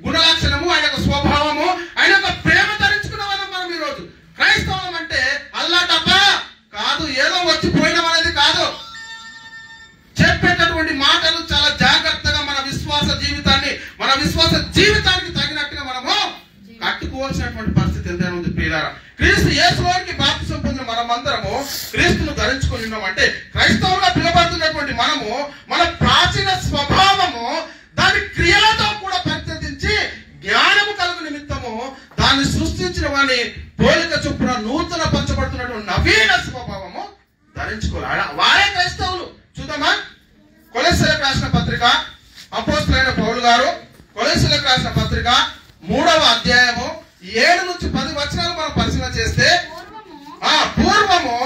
గుణలక్షణము, ఆయన యొక్క స్వభావము, ఆయన యొక్క ప్రేమ ధరించుకున్న వాళ్ళం మనం ఈరోజు. క్రైస్తవం అంటే అల్లాటప్ప కాదు, ఏదో వచ్చిపోయినాం అనేది కాదు. చెప్పేటటువంటి మాటలు చాలా జాగ్రత్తగా మన విశ్వాస జీవితానికి తగినట్టుగా మనము కట్టుకోవాల్సినటువంటి పరిస్థితి ఎంతైనా ఉంది ప్రియులారా. క్రీస్తు యేసులోనికి బాప్తిసం పొందిన మనమందరము క్రీస్తును ధరించుకొని ఉన్నామంటే క్రైస్తవులుగా పిలువబడుతున్నటువంటి మనము మన ప్రాచీన స్వభావము దాని క్రియలతో కూడా పరిత్యజించి జ్ఞానము కలుగు నిమిత్తము దాన్ని సృష్టించిన వాని పోలిక చొప్పున నూతన పంచబడుతున్నటువంటి నవీన స్వభావము ధరించుకోవాలి. వారే క్రైస్తవులు. చూద్దామా? కొలెస్సీలకు రాసిన పత్రిక అపోస్తలుడైన పౌలు గారు కొలెస్సీలకు రాసిన పత్రిక 3వ అధ్యాయము 7 నుంచి 10 వచనాలు మనం పరిశీలన చేస్తే, పూర్వము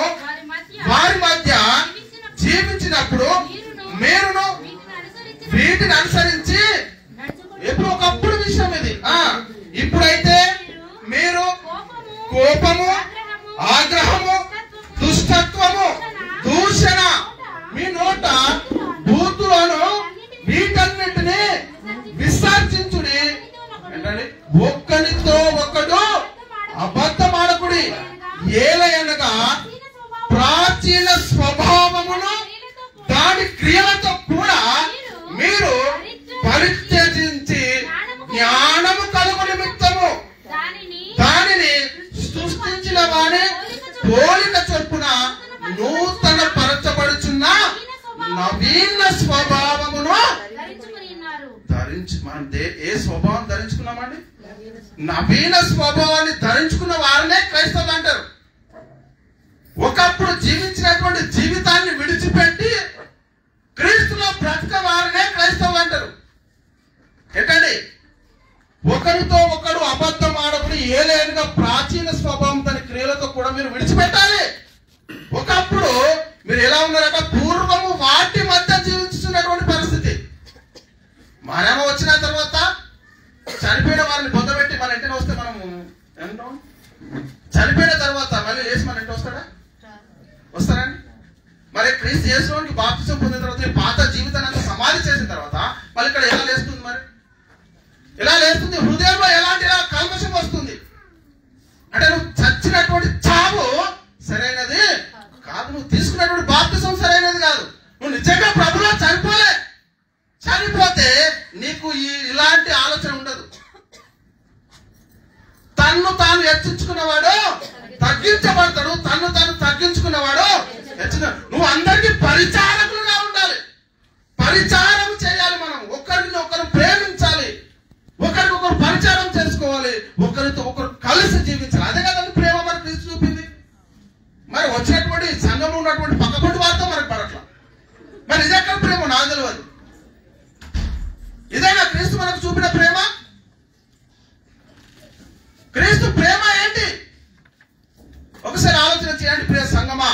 వారి మధ్య జీవించినప్పుడు మీరును వీటిని అనుసరించి ఎప్పుడు ఒకప్పుడు విషయం ఇది. ఇప్పుడైతే మీరు కోపము, ఆగ్రహము, దుష్టత్వము, దూషణ, మీ నోట బూతులను వీటన్నిటిని విసర్జించుడి. ఏంటండి? ఒక్కనితో ఒకడు అబద్ధమాడకుడి. ఏలయనగా ప్రాచీన స్వభావమును దాని క్రియలతో కూడా మీరు పరిత్యజించి జ్ఞానము కలుగు నిమిత్తము దానిని సృష్టించిన వాని పోలిక చొప్పున నూతన పరచబడుచున్న నవీన స్వభావమును ధరించి మనం ఏ స్వభావం ధరించుకున్నామండి? నవీన స్వభావాన్ని ధరించుకున్న వారినే క్రైస్తవులు అంటారు. ఒకప్పుడు జీవించినటువంటి జీవితాన్ని విడిచిపెట్టి క్రీస్తులో బ్రతక వారినే క్రైస్తవులు అంటారు. ఏంటండి? ఒకరితో ఒకడు అబద్ధం ఆడకుని ఏలేనుగా ప్రాచీన స్వభావం తన క్రియలతో కూడా మీరు విడిచిపెట్టాలి. ఒకప్పుడు మీరు ఎలా ఉన్నారట? పూర్వము వాటి మధ్య జీవిస్తున్నటువంటి పరిస్థితి. మరణం వచ్చిన తర్వాత చనిపోయిన వారిని పొందబెట్టి మన ఇంటిని వస్తే మనము ఏమంటాం? చనిపోయిన తర్వాత మళ్ళీ వేసి మన ఇంటి వస్తాడా? వస్తారండి? మరి క్రీస్తు యేసులోనికి బాప్తిసం పొందిన తర్వాత పాత జీవితాన్ని సమాధి చేసిన తర్వాత మళ్ళీ ఇక్కడ ఎలా లేస్తుంది? మరి ఎలా లేస్తుంది? హృదయంలో ఎలాంటి కల్మషం వస్తుంది అంటే నువ్వు చచ్చినటువంటి చావు సరైనది కాదు, నువ్వు తీసుకున్నటువంటి బాప్తిసం సరైనది కాదు. నువ్వు నిజంగా ప్రభులో చనిపోతే నీకు ఇలాంటి ఆలోచన ఉండదు. తన్ను తాను హెచ్చించుకున్నవాడు తగ్గించబడతాడు. తన్ను తాను తగ్గించుకున్న ఉన్నటువంటి పక్కపొంటి వారితో మనకు పడట్లా. మరి ఇదెక్కడ ప్రేమ నాకు తెలియదు. ఇదేనా క్రీస్తు మనకు చూపిన ప్రేమ? క్రీస్తు ప్రేమ ఏంటి ఒకసారి ఆలోచన చేయండి ప్రియ సంగమా.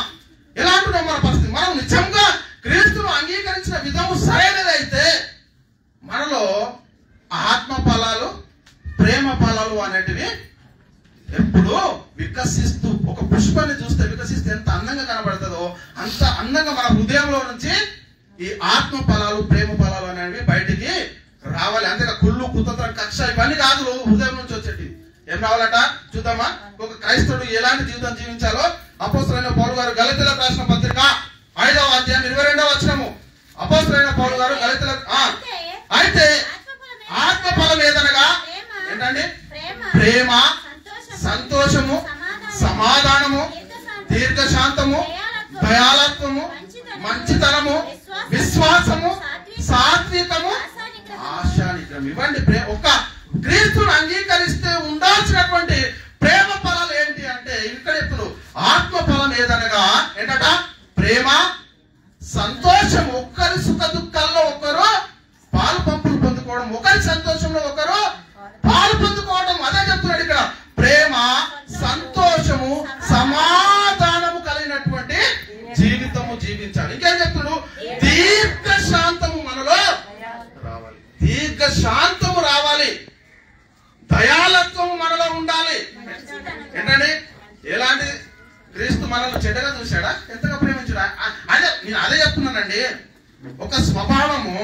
ఎలా అంటున్నాం మన పరిస్థితి? మనం నిజంగా క్రీస్తును అంగీకరించిన విధము సరైనదైతే మనలో ఆత్మ ఫలాలు, ప్రేమ ఫలాలు అనేటివి ఎప్పుడు వికసిస్తూ, ఒక పుష్పాన్ని చూస్తే వికసిస్తే ఎంత అందంగా కనబడుతుందో అంత అందంగా మన హృదయంలో నుంచి ఈ ఆత్మ ఫలాలు, ప్రేమ ఫలాలు అనేవి బయటికి రావాలి. అంతేగా కుళ్ళు, కుతంత్రం, కక్ష ఇవన్నీ కాదు హృదయం నుంచి వచ్చేటి. ఏం రావాలట చూద్దామా? ఒక క్రైస్తవుడు ఎలాంటి జీవితం జీవించాలో అపోస్తలుడైన పౌలు గారు గలతీయులకు రాసిన పత్రిక 5వ అధ్యాయం 22వ వచనము. అపోస్తలుడైన పౌలు గారు గలతీయులకు అయితే ఆత్మ ఫలం ఏదనగా ఏంటండి? ప్రేమ, సంతోషము, సమాధానము, దీర్ఘశాంతము, దయాళత్వము, మంచితనము, విశ్వాసము, సాత్వికము, ఆశానిగ్రహం. ఇవ్వండి ఒక క్రీస్తును అంగీకరిస్తే ఉండాల్సినటువంటి ప్రేమ ఫలాలు ఏంటి అంటే ఇక్కడ ఇప్పుడు ఆత్మ ఫలం ఏదనగా ఏంటట? ప్రేమ, సంతోషం, ఒకరి సుఖ దుఃఖాల్లో ఒకరు పాలు పంపులు పొందుకోవడం, ఒకరి సంతోషంలో ఒకరు పాలు పొందుకోవడం. అదే చెప్తున్నాడు ఇక్కడ. ప్రేమ, సంతోషము, సమాధానము కలిగినటువంటి జీవితము జీవించాలి. ఇంకేం చెప్తున్నాడు? దీర్ఘశాంతము మనలో రావాలి. దీర్ఘశాంతము రావాలి. దయాళత్వము మనలో ఉండాలి. ఏంటండి? ఎలాంటి? క్రీస్తు మనల్ని చెడ్డగా చూశాడా? ఎంతగా ప్రేమించాడా? అదే నేను అదే చెప్తున్నానండి. ఒక స్వభావము,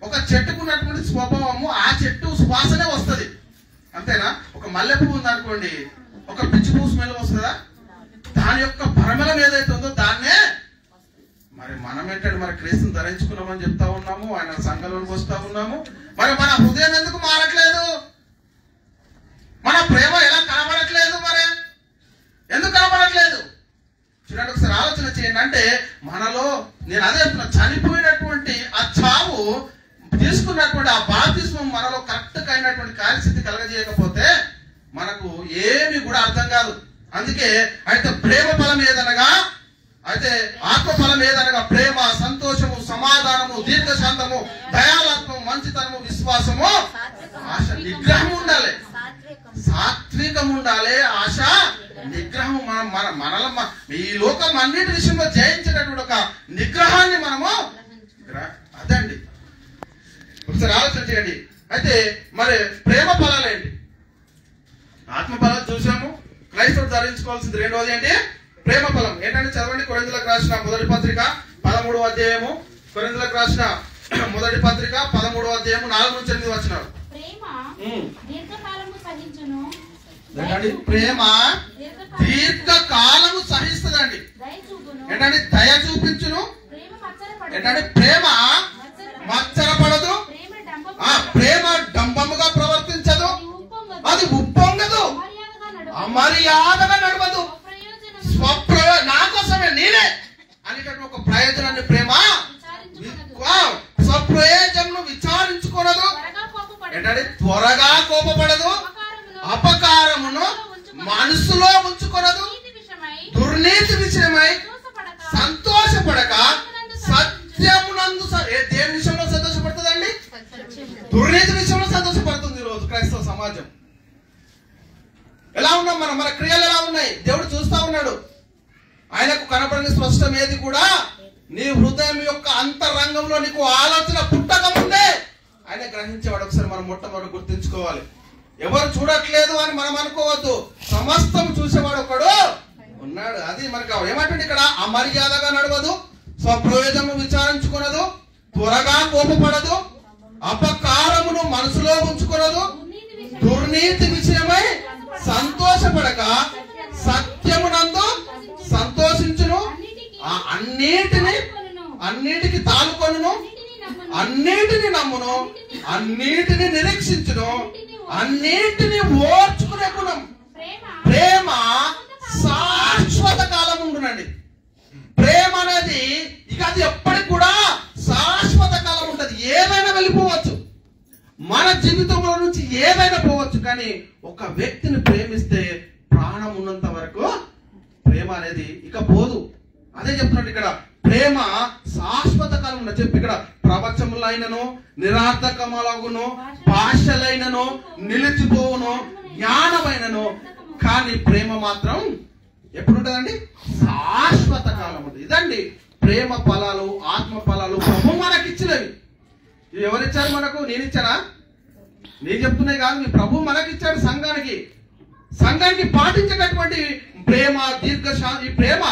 ఒక చెట్టుకున్నటువంటి స్వభావము, ఆ చెట్టు సువాసనే వస్తుంది. అంతేనా? ఒక మల్లె పువ్వు ఉందనుకోండి, ఒక పిచ్చి పువ్వు స్మెల్ వస్తుందా? దాని యొక్క పరిమళం ఏదైతే ఉందో దాన్నే. మరి మనం ఏంటంటే మరి క్రీస్తుని ధరించుకున్నామని చెప్తా ఉన్నాము, ఆయన సంఘంలోకి వస్తా ఉన్నాము. మరి మన హృదయం ఎందుకు మారట్లేదు? మన ప్రేమ ఎలా కనబడట్లేదు? మరి ఎందుకు కనబడట్లేదు? చూడండి, ఒకసారి ఆలోచన చేయండి. అంటే మనలో నేను అదే చెప్తున్నా, చనిపోయినటువంటి ఆ చావు తీసుకున్నటువంటి ఆ బాప్తిస్మం మనలో కరెక్ట్ అయినటువంటి కార్యస్థితి కలగజేయకపోతే మనకు ఏమి కూడా అర్థం కాదు. అందుకే అయితే ప్రేమ ఫలం ఏదనగా, అయితే ఆత్మ ఫలం ఏదనగా ప్రేమ, సంతోషము, సమాధానము, దీర్ఘశాంతము, దయాళత్వము, మంచితనము, విశ్వాసము, ఆశ నిగ్రహం ఉండాలి. సాత్వికం ఉండాలి, ఆశ నిగ్రహం. మనలో ఈ లోకం అన్నిటి విషయంలో జయించినటువంటి ఒక నిగ్రహాన్ని మనము అదండి. ఒకసారి ఆలోచన చేయండి. అయితే మరి ప్రేమ ఫలాలు ఏంటి? ఆత్మ ఫలాలు చూసాము. క్రైస్తవుడు ధరించుకోవాల్సింది రెండవది ఏంటి? ప్రేమ ఫలం. ఏంటంటే చదవండి, కొరింథీయులకు రాసిన మొదటి పత్రిక 13వ అధ్యాయము. కొరింథీయులకు రాసిన మొదటి పత్రిక 13వ అధ్యాయము 4-8 వచనాలు. ప్రేమ దీర్ఘకాలము సహిస్తుందండి. ఏంటంటే దయ చూపించును. ఏంటంటే ప్రేమ మత్సరపడదు. ప్రేమ డంబముగా ప్రవర్తించదు. అది ఉప్పొంగదు. అమర్యాదగా నడవదు. నా కోసమే నేనే అనేటటువంటి ఒక ప్రయోజనాన్ని ప్రేమ స్వప్రయోజనం విచారించుకోనదు. ఏంటంటే త్వరగా కోపపడదు. అపకారమును మనసులో ఉంచుకొనదు. దుర్నీతి విషయమై సంతోషపడక సత్యమునందు. దేని విషయంలో సంతోషపడుతుందండి? దుర్నీతి విషయంలో సంతోషపడుతుంది ఈరోజు క్రైస్తవ సమాజం. ఎలా ఉన్నాం మనం? మన క్రియలు ఎలా ఉన్నాయి? దేవుడు చూస్తా ఉన్నాడు. ఆయనకు కనపడని స్పష్టం ఏది కూడా నీ హృదయం యొక్క అంతరంగంలో నీకు ఆలోచన పుట్టక ముందే ఆయన గ్రహించేవాడు. ఒకసారి మనం మొట్టమొదటి గుర్తించుకోవాలి. ఎవరు చూడట్లేదు అని మనం అనుకోవద్దు. సమస్తం చూసేవాడు ఒకడు ఉన్నాడు. అది మనకు ఏమంటుంది ఇక్కడ? అమర్యాదగా నడవదు, స్వప్రయోజనం విచారించుకున్నదు, త్వరగా కోపపడదు, అపకారమును మనసులో ఉంచుకున్నదు, దుర్నీతి విషయమై సంతోషపడక సత్యమునందు సంతోషించును, అన్నిటికి తాలుకొనును, అన్నిటిని నమ్మును, అన్నిటిని నిరీక్షించును, అన్నిటిని ఓర్చుకునే గుణం. ప్రేమ శాశ్వత కాలం ఉండునండి. ప్రేమ అనేది ఇక అది ఎప్పటికి కూడా శాశ్వత కాలం ఉంటుంది. ఏదైనా వెళ్ళిపోవచ్చు, మన జీవితంలో నుంచి ఏదైనా పోవచ్చు. కానీ ఒక వ్యక్తిని ప్రేమిస్తే ప్రాణం ఉన్నంత వరకు ప్రేమ అనేది ఇక పోదు. అదే చెప్తున్నాడు ఇక్కడ, ప్రేమ శాశ్వత కాలం ఉన్న చెప్పి ఇక్కడ ప్రవచములైనను నిరార్థకములగును భాషలైనను నిలిచిపోవును జ్ఞానమైనను, కానీ ప్రేమ మాత్రం ఎప్పుడు ఉంటుందండి? శాశ్వత కాలం ఉంటుంది. ఇదండి ప్రేమ ఫలాలు, ఆత్మ ఫలాలు ప్రభు మనకిచ్చినవి. ఇవి ఎవరిచ్చారు మనకు? నేను ఇచ్చానా? నేను చెప్తున్నాయి కాదు, మీ ప్రభు మనకిచ్చాడు సంఘానికి పాటించేటటువంటి ప్రేమ, ఈ ప్రేమ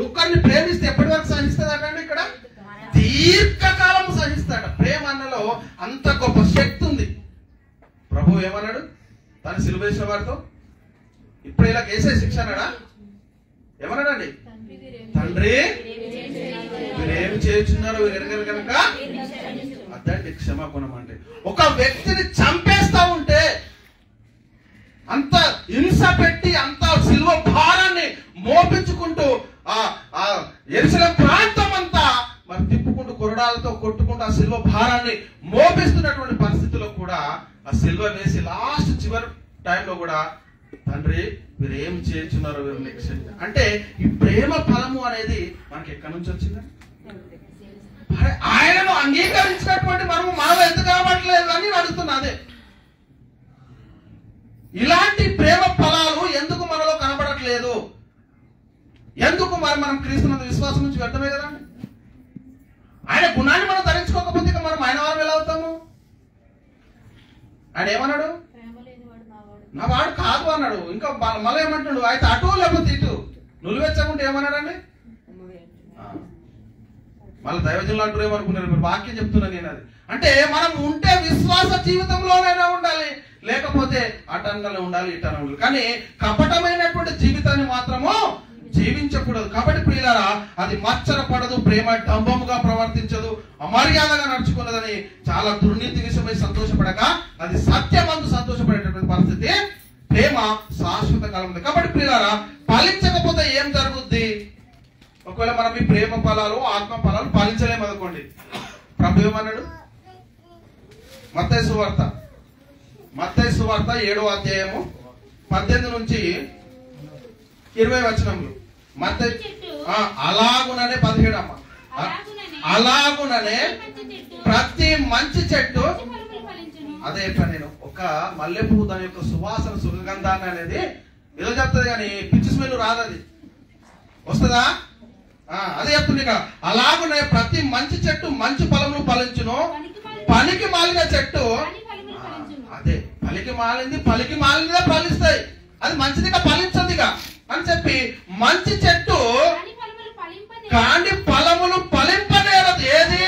ఒక్కరిని ప్రేమిస్తే ఎప్పటి వరకు సహిస్తుందట అండి? ఇక్కడ దీర్ఘకాలం సహిస్తాడ. ప్రేమ అన్నలో అంత గొప్ప శక్తి ఉంది. ప్రభు ఏమన్నాడు తను సిలువ వేసిన వారితో? ఇప్పుడు ఇలా కేసే శిక్ష అన్నాడా? ఏమన్నాడండి? తండ్రి మీరేమి చేస్తున్నారు వీరెరగరు కనుక. అదండి క్షమాగుణం అంటే. ఒక వ్యక్తిని చంపేస్తా ఉంటే అంత హింస పెట్టి అంత సిలువ భారాన్ని మోపించుకుంటూ ఆ యెరూషలేము ప్రాంతం అంతా మరి తిప్పుకుంటూ కొరడాలతో కొట్టుకుంటూ ఆ సిలువ భారాన్ని మోపిస్తున్నటువంటి పరిస్థితుల్లో కూడా ఆ సిలువ వేసి లాస్ట్ చివరి టైంలో కూడా తండ్రి మీరు ఏం చేస్తున్నారు అంటే, ఈ ప్రేమ ఫలము అనేది మనకి ఎక్కడి నుంచి వచ్చింది? ఆయనను అంగీకరించినటువంటి మనం ఎందుకు కావట్లేదు అని అడుగుతున్నా. అదే ఇలాంటి ప్రేమ ఫలాలు ఎందుకు మనలో కనబడట్లేదు? ఎందుకు మరి మనం క్రీస్తునందు విశ్వాసం నుంచి వ్యర్థమే కదా? ఆయన గుణాన్ని మనం ధరించుకోకపోతే ఇక మనం ఆయన వారు ఎలా అవుతాము? ఆయన ఏమన్నాడు? నా వాడు కాదు అన్నాడు. ఇంకా మళ్ళీ ఏమంటున్నాడు? అయితే అటు లేకపోతే ఇటు నులివెచ్చకుంటే ఏమన్నాడండి? మళ్ళీ దైవజనులు అంటారు ఏమనుకున్నారు? మీరు వాక్యం చెప్తున్నా నేను. అది అంటే మనం ఉంటే విశ్వాస జీవితంలోనైనా ఉండాలి, లేకపోతే అటన్నలో ఉండాలి, ఇటన ఉండాలి. కానీ కపటమైనటువంటి జీవితాన్ని మాత్రము జీవించకూడదు. కాబట్టి ప్రియులారా, అది మచ్చర పడదు, ప్రేమ డంబముగా ప్రవర్తించదు, అమర్యాదగా నడుచుకున్నదని చాలా దుర్నీతి విషయమై సంతోషపడక అది సత్యమందు సంతోషపడేటటువంటి పరిస్థితి. ప్రేమ శాశ్వత కాలం ఉంది. కాబట్టి ప్రియులారా, పాలించకపోతే ఏం జరుగుద్ది? ఒకవేళ మనం ఈ ప్రేమ ఫలాలు, ఆత్మ ఫలాలు పాలించలేము అనుకోండి, ప్రభు ఏమన్నాడు? మత్తయి సువార్త 7వ అధ్యాయము 18 నుంచి 20 వచనములు. మత్తయి అలాగుననే 17 అమ్మ. అలాగుననే ప్రతి మంచి చెట్టు, అదే చెప్పాను నేను, ఒక మల్లె పువ్వు దాని యొక్క సువాసన సుగంధాన్ని అనేది ఏదో చెప్తుంది కానీ పిచ్చి స్మెల్ రాదు. అది వస్తుందా? అదే చెప్తుంది ఇక. అలాగునే ప్రతి మంచి చెట్టు మంచి ఫలములు ఫలించును, పనికి మాలిన చెట్టు, అదే పలికి మాలిందే ఫలిస్తాయి, అది మంచిదిగా ఫలించదుగా అని చెప్పి, మంచి చెట్టు కాని ఫలములు ఫలింపనేరదు. ఏది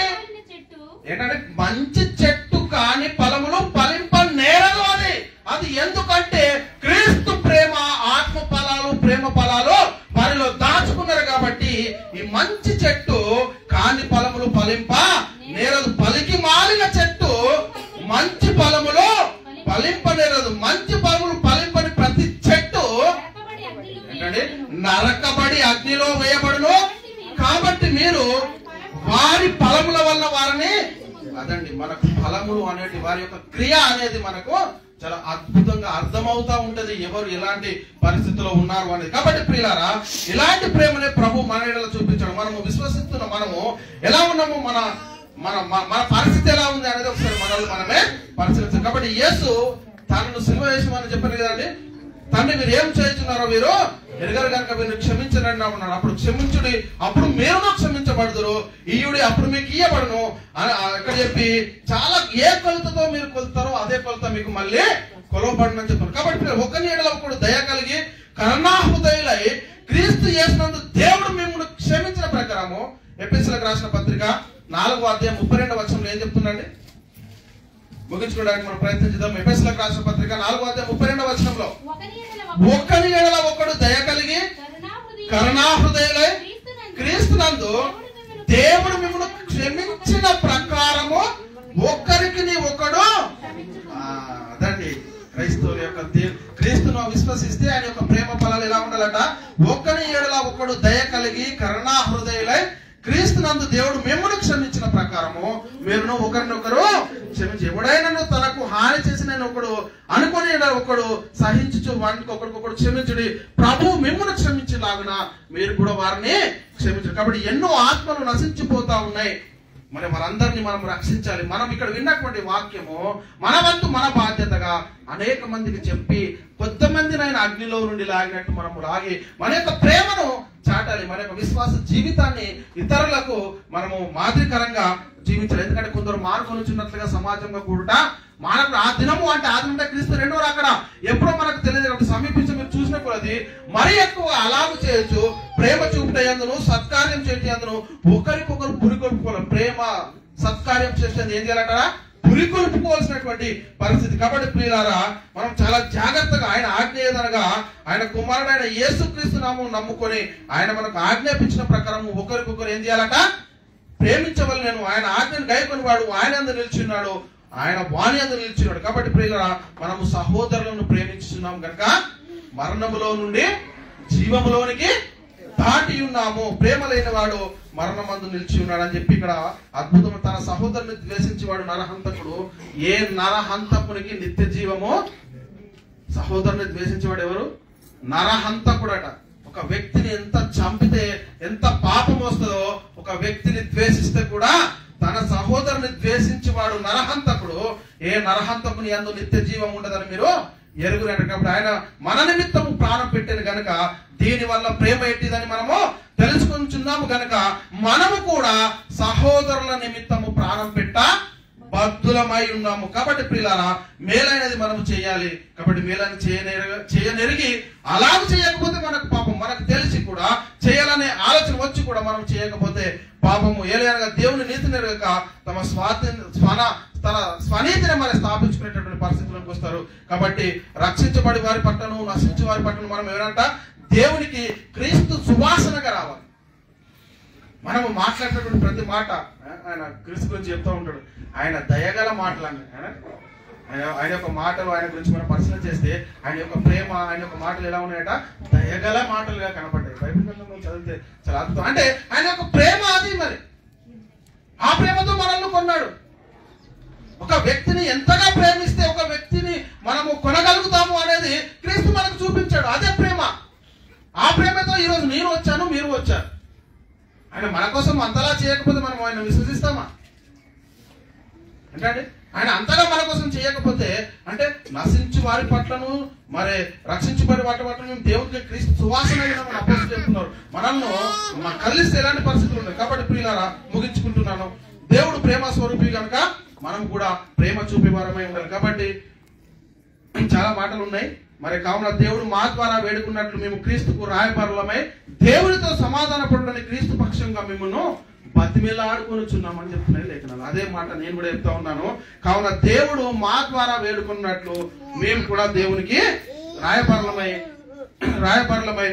ఏంటంటే మంచి చెట్టు కాని ఫలములు ఫలింపనేరదు. అది ఎందుకంటే క్రీస్తు ప్రేమ, ఆత్మ ఫలాలు, ప్రేమ ఫలాలు వారిలో దాచుకున్నారు కాబట్టి ఈ మంచి చెట్టు కాని ఫలములు ఫలింప నేరదు. పలికి మాలిన చెట్టు మంచి ఫలములు ఫలింపనేరదు. మంచి ఫలములు ఫలింపని ప్రతి చెట్టు ఏంటంటే నరకబడి అగ్నిలో వేయబడును. కాబట్టి మీరు వారి ఫలముల వల్ల వారిని, అదండి మనకు ఫలములు అనేటి వారి యొక్క క్రియ అనేది మనకు చాలా అద్భుతంగా అర్థమవుతా ఉంటది, ఎవరు ఎలాంటి పరిస్థితుల్లో ఉన్నారు అనేది. కాబట్టి ప్రియులారా, ఇలాంటి ప్రేమనే ప్రభు మన ఎడల చూపించాడు. మనము విశ్వసిస్తున్న మనము ఎలా ఉన్నాము, మన మన మన పరిస్థితి ఎలా ఉంది అనేది ఒకసారి మనమే పరిశీలించాలి. కాబట్టి యేసు తనను సిలువ వేసమని చెప్పారు కదండి. తండ్రి మీరు ఏం చేస్తున్నారో మీరు ఎరగరు కనుక మీరు క్షమించండి అన్నాడు. అప్పుడు క్షమించుడి, అప్పుడు మీరు క్షమించబడుదురు, ఈయుడి అప్పుడు మీకు ఇయ్యబడును అని ఇక్కడ చెప్పి, చాలా ఏ కొలతతో మీరు కొలుతారో అదే కొలత మీకు మళ్ళీ కొలవబడును అని చెప్పారు. కాబట్టి ఒకని ఎడల ఒకడు దయ కలిగి కరుణాహృదయులై క్రీస్తు యేసునందు దేవుడు మిమ్మల్ని క్షమించిన ప్రకారము, ఎఫెసీయులకు రాసిన పత్రిక 4వ అధ్యాయం 32వ వచనంలో ఏం చెప్తుందండి? ముగించుకోవడానికి మనం ప్రయత్నం చేద్దాం. ఎఫెసీయులకు రాసిన పత్రిక 4వ అధ్యాయం 32వ వచనంలో, ఒకని ఎడల ఒకడు దయ కలిగి కరుణాహృదయులై క్రీస్తునందు దేవుడు మిమ్మల్ని క్షమించిన ప్రకారము ఒకరికి ఒకడు, అదండి క్రైస్తవుల యొక్క క్రీస్తును విశ్వసిస్తే ఆయన యొక్క ప్రేమ ఫలాలు ఎలా ఉండాలట? ఒకని ఎడల ఒకడు దయ కలిగి కరుణాహృదయులై క్రీస్తునందు దేవుడు మిమ్మల్ని క్షమించిన ప్రకారము మీరును ఒకరినొకరు క్షమించి, ఎవడైనా తనకు హాని చేసిన ఒకడు అనుకుని ఒకడు సహించు వారికి ఒకరికొకడు క్షమించుడి, ప్రభు మిమ్మల్ని క్షమించేలాగున మీరు కూడా వారిని క్షమించడు. కాబట్టి ఎన్నో ఆత్మలు నశించిపోతా ఉన్నాయి. మరి వారందరినీ మనం రక్షించాలి. మనం ఇక్కడ విన్నటువంటి వాక్యము మన వంతు మన బాధ్యతగా అనేక మందికి చెప్పి కొంతమందిని ఆయన అగ్నిలో నుండి లాగినట్టు మనము లాగి మన యొక్క ప్రేమను చాటాలి. మన యొక్క విశ్వాస జీవితాన్ని ఇతరులకు మనము మాదిరికరంగా జీవించాలి. ఎందుకంటే కొందరు మారుకొనుచున్నట్లుగా సమాజంగా కూడా మానవుడు ఆ దినము అంటే ఆ దినం క్రీస్తు రెండో అక్కడ ఎప్పుడో మనకు తెలియదు కాబట్టి సమీపించి మీరు చూసిన కొలది మరి ఎక్కువ అలాగు చేయొచ్చు. ప్రేమ చూపుటయందును సత్కార్యం చేయందును ఒకరికొకరు పురికొల్పుకోవాలి. ప్రేమ సత్కార్యం చేస్తే ఏం చేయాలట? పురికొల్పుకోవాల్సినటువంటి పరిస్థితి. కాబట్టి ప్రియులారా, మనం చాలా జాగ్రత్తగా ఆయన ఆజ్ఞ ఏదనగా ఆయన కుమారుడైన యేసుక్రీస్తు నామమును నమ్ముకొని ఆయన మనకు ఆజ్ఞాపించిన ప్రకారం ఒకరికొకరు ఏం చేయాలట? ప్రేమించవలెను. ఆయన ఆజ్ఞను గైకొని వాడు ఆయన యందు నిలిచిన్నాడు, ఆయన వాణి యందు నిలిచినాడు. కాబట్టి ప్రియులారా, మనము సహోదరులను ప్రేమించున్నాం కనుక మరణములో నుండి జీవములోనికి దాటి ఉన్నాము. ప్రేమ లేని వాడు మరణమందు నిలిచి ఉన్నాడు అని చెప్పి ఇక్కడ అద్భుతం. తన సహోదరుని ద్వేషించేవాడు నరహంతకుడు. ఏ నరహంతకునికి నిత్య జీవము? సహోదరుని ద్వేషించేవాడు ఎవరు? నరహంతకుడట. ఒక వ్యక్తిని ఎంత చంపితే ఎంత పాపం వస్తుందో, ఒక వ్యక్తిని ద్వేషిస్తే కూడా తన సహోదరుని ద్వేషించేవాడు నరహంతకుడు. ఏ నరహంతకుని యందు నిత్య జీవం ఉండదని మీరు ఎరుగునట. కాబట్టి ఆయన మన నిమిత్తము ప్రాణం పెట్టిన గనక దీని వల్ల ప్రేమ ఎట్టిదని మనము తెలుసుకుంటున్నాము గనక మనము కూడా సహోదరుల నిమిత్తము ప్రాణం పెట్ట బద్ధులమై ఉన్నాము. కాబట్టి ప్రియులారా, మేలైనది మనము చేయాలి. కాబట్టి మేలని చేయనెరిగి అలాగ చేయకపోతే మనకు పాపం. మనకు తెలిసి కూడా చేయాలనే ఆలోచన వచ్చి కూడా మనం చేయకపోతే పాపము. ఏలైనగా దేవుని నీతి నెరగక తన స్వనీతిని మరి స్థాపించుకునేటటువంటి పరిస్థితులకు వస్తారు. కాబట్టి రక్షించబడి వారి పట్లను నశించే వారి పట్లను మనం ఎవరంట? దేవునికి క్రీస్తు సువాసనగా రావాలి. మనము మాట్లాడేటటువంటి ప్రతి మాట ఆయన క్రీస్తు గురించి చెప్తూ ఉంటాడు. ఆయన దయగల మాటలని ఆయన యొక్క మాటలు ఆయన గురించి మనం పరిశీలన చేస్తే ఆయన యొక్క ప్రేమ, ఆయన యొక్క మాటలు ఎలా ఉన్నాయట? దయగల మాటలుగా కనపడ్డాయి. బైబిల్ గ్రంథంలో చదివితే చాలా అద్భుతం. అంటే ఆయన యొక్క ప్రేమ అది. మరి ఆ ప్రేమతో మనల్ని కొన్నాడు. ఒక వ్యక్తిని ఎంతగా ప్రేమిస్తే ఒక వ్యక్తిని మనము కొనగలుగుతాము అనేది క్రీస్తు మనకు చూపించాడు. అదే ప్రేమ. ఆ ప్రేమతో ఈరోజు నేను వచ్చాను, మీరు వచ్చారు. ఆయన మన కోసం అంతలా చేయకపోతే మనం ఆయన విశ్వసిస్తామా? అంటే ఆయన అంతగా మన కోసం చేయకపోతే అంటే నశించు వారి పట్లను మరి రక్షించబడి వాటి పట్ల మేము దేవుడికి క్రీస్తు సువాసన అపోస్తలులు చెప్తున్నారు. మనల్ని కలిస్తే ఎలాంటి పరిస్థితులు ఉన్నాయి. కాబట్టి ప్రియులారా, ముగించుకుంటున్నాను. దేవుడు ప్రేమ స్వరూపి కనుక మనం కూడా ప్రేమ చూపే వారమై ఉండాలి. కాబట్టి చాలా మాటలు ఉన్నాయి. మరి కావున దేవుడు మా ద్వారా వేడుకున్నట్లు మేము క్రీస్తుకు రాయబారులమై దేవుడితో సమాధాన పడడానికి క్రీస్తు పక్షంగా మిమ్మల్ని బతిమిలాడుకొనుచున్నామని చెప్తున్నాయి లేఖనాలు. అదే మాట నేను కూడా చెప్తా ఉన్నాను. కావున దేవుడు మా ద్వారా వేడుకున్నట్లు మేము కూడా దేవునికి రాయబారులమై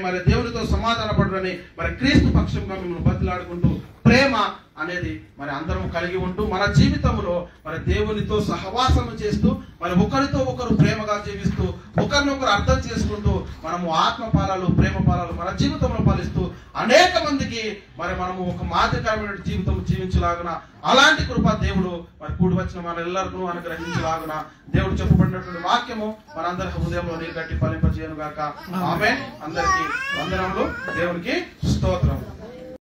మరి దేవుడితో సమాధాన పడరని మరి క్రీస్తు పక్షంగా మిమ్మల్ని బతిలాడుకుంటూ ప్రేమ అనేది మరి అందరం కలిగి ఉంటూ మన జీవితంలో మరి దేవునితో సహవాసము చేస్తూ మరి ఒకరితో ఒకరు ప్రేమగా జీవిస్తూ ఒకరినొకరు అర్థం చేసుకుంటూ మనము ఆత్మ పాలాలు, ప్రేమ పాలాలు మన జీవితంలో పాలిస్తూ అనేక మందికి మరి మనము ఒక మాదిరికరమైన జీవితం జీవించలాగున అలాంటి కృప దేవుడు మరి కూడి వచ్చిన మన ಎಲ್ಲರಿಗೂ అనుగ్రహించలాగున దేవుడు చెప్పబడినటువంటి వాక్యము మనందరి హృదయంలో నీరు కట్టి ఫలింపజేయను గాక. ఆమేన్. అందరికీ వందనములు. దేవునికి స్తోత్రం.